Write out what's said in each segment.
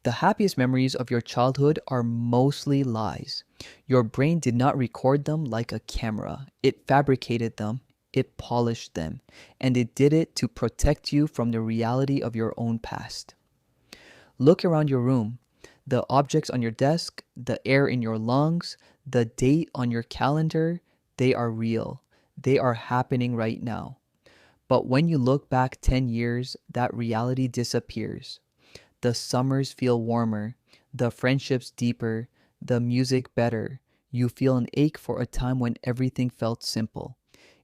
The happiest memories of your childhood are mostly lies. Your brain did not record them like a camera. It fabricated them, it polished them, and it did it to protect you from the reality of your own past. Look around your room. The objects on your desk, the air in your lungs, the date on your calendar, they are real. They are happening right now. But when you look back 10 years, that reality disappears. The summers feel warmer, the friendships deeper, the music better. You feel an ache for a time when everything felt simple.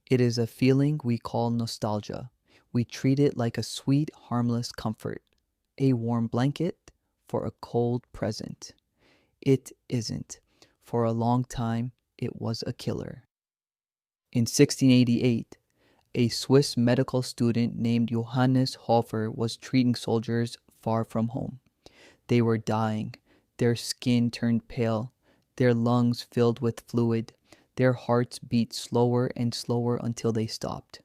It is a feeling we call nostalgia. We treat it like a sweet, harmless comfort, a warm blanket for a cold present. It isn't. For a long time, it was a killer. In 1688, a Swiss medical student named Johannes Hofer was treating soldiers far from home. They were dying. Their skin turned pale, their lungs filled with fluid, their hearts beat slower and slower until they stopped.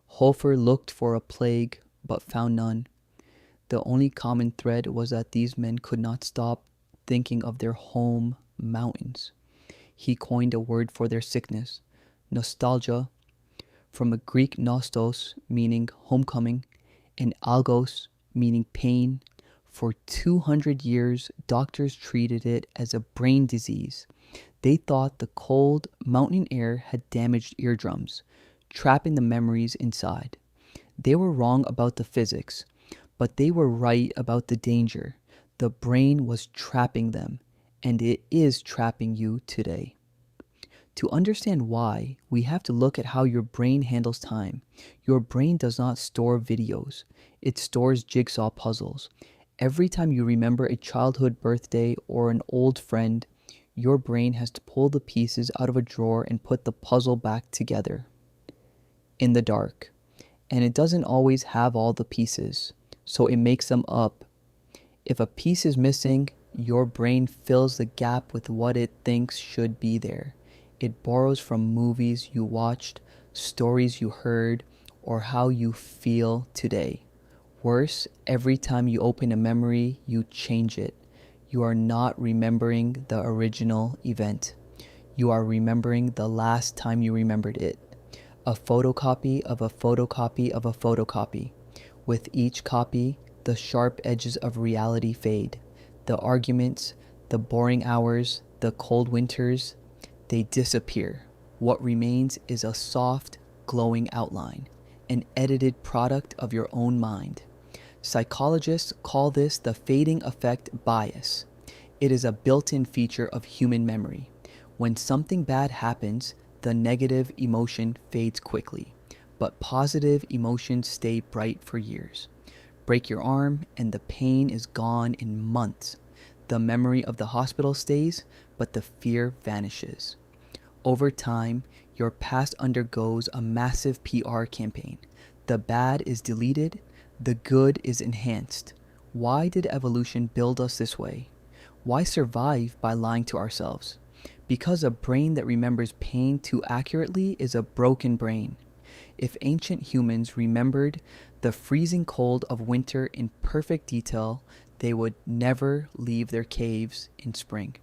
Hofer looked for a plague, but found none. The only common thread was that these men could not stop thinking of their home mountains. He coined a word for their sickness, nostalgia, from a Greek nostos, meaning homecoming, and algos, meaning pain. For 200 years, doctors treated it as a brain disease. They thought the cold, mountain air had damaged eardrums, trapping the memories inside. They were wrong about the physics, but they were right about the danger. The brain was trapping them, and it is trapping you today. To understand why, we have to look at how your brain handles time. Your brain does not store videos, it stores jigsaw puzzles. Every time you remember a childhood birthday or an old friend, your brain has to pull the pieces out of a drawer and put the puzzle back together in the dark. And it doesn't always have all the pieces, so it makes them up. If a piece is missing, your brain fills the gap with what it thinks should be there. It borrows from movies you watched, stories you heard, or how you feel today. Worse, every time you open a memory, you change it. You are not remembering the original event. You are remembering the last time you remembered it. A photocopy of a photocopy of a photocopy. With each copy, the sharp edges of reality fade. The arguments, the boring hours, the cold winters, they disappear. What remains is a soft, glowing outline, an edited product of your own mind. Psychologists call this the fading effect bias. It is a built-in feature of human memory. When something bad happens, the negative emotion fades quickly, but positive emotions stay bright for years. Break your arm, and the pain is gone in months. The memory of the hospital stays, but the fear vanishes. Over time, your past undergoes a massive PR campaign. The bad is deleted, the good is enhanced. Why did evolution build us this way? Why survive by lying to ourselves? Because a brain that remembers pain too accurately is a broken brain. If ancient humans remembered the freezing cold of winter in perfect detail, they would never leave their caves in spring.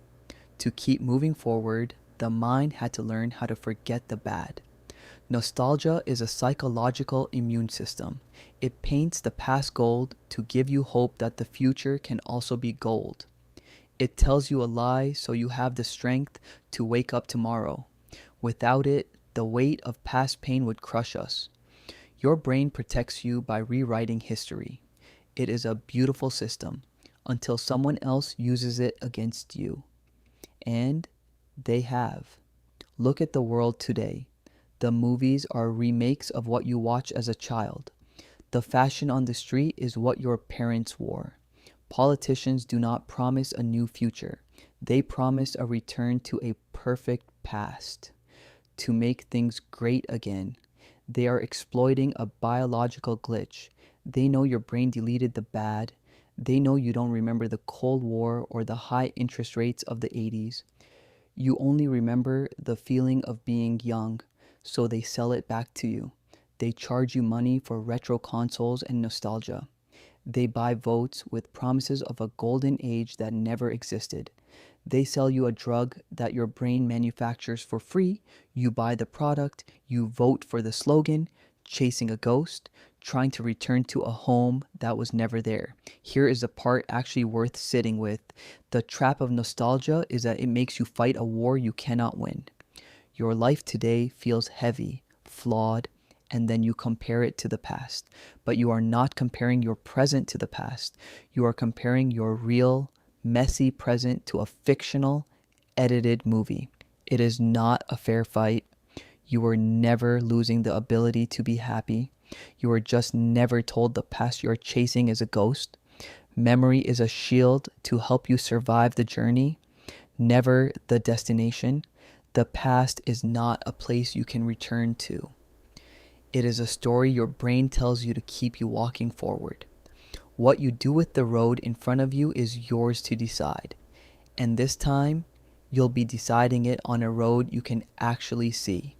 To keep moving forward, the mind had to learn how to forget the bad. Nostalgia is a psychological immune system. It paints the past gold to give you hope that the future can also be gold. It tells you a lie so you have the strength to wake up tomorrow. Without it, the weight of past pain would crush us. Your brain protects you by rewriting history. It is a beautiful system until someone else uses it against you. And they have. Look at the world today. The movies are remakes of what you watch as a child. The fashion on the street is what your parents wore. Politicians do not promise a new future. They promise a return to a perfect past. To make things great again. They are exploiting a biological glitch. They know your brain deleted the bad. They know you don't remember the Cold War or the high interest rates of the 80s. You only remember the feeling of being young, so they sell it back to you. They charge you money for retro consoles and nostalgia. They buy votes with promises of a golden age that never existed. They sell you a drug that your brain manufactures for free. You buy the product, you vote for the slogan, chasing a ghost, trying to return to a home that was never there. Here is the part actually worth sitting with. The trap of nostalgia is that it makes you fight a war you cannot win. Your life today feels heavy, flawed, and then you compare it to the past. But you are not comparing your present to the past. You are comparing your real, messy present to a fictional, edited movie. It is not a fair fight. You are never losing the ability to be happy. You are just never told the past you're chasing is a ghost. Memory is a shield to help you survive the journey, never the destination. The past is not a place you can return to. It is a story your brain tells you to keep you walking forward. What you do with the road in front of you is yours to decide. And this time, you'll be deciding it on a road you can actually see.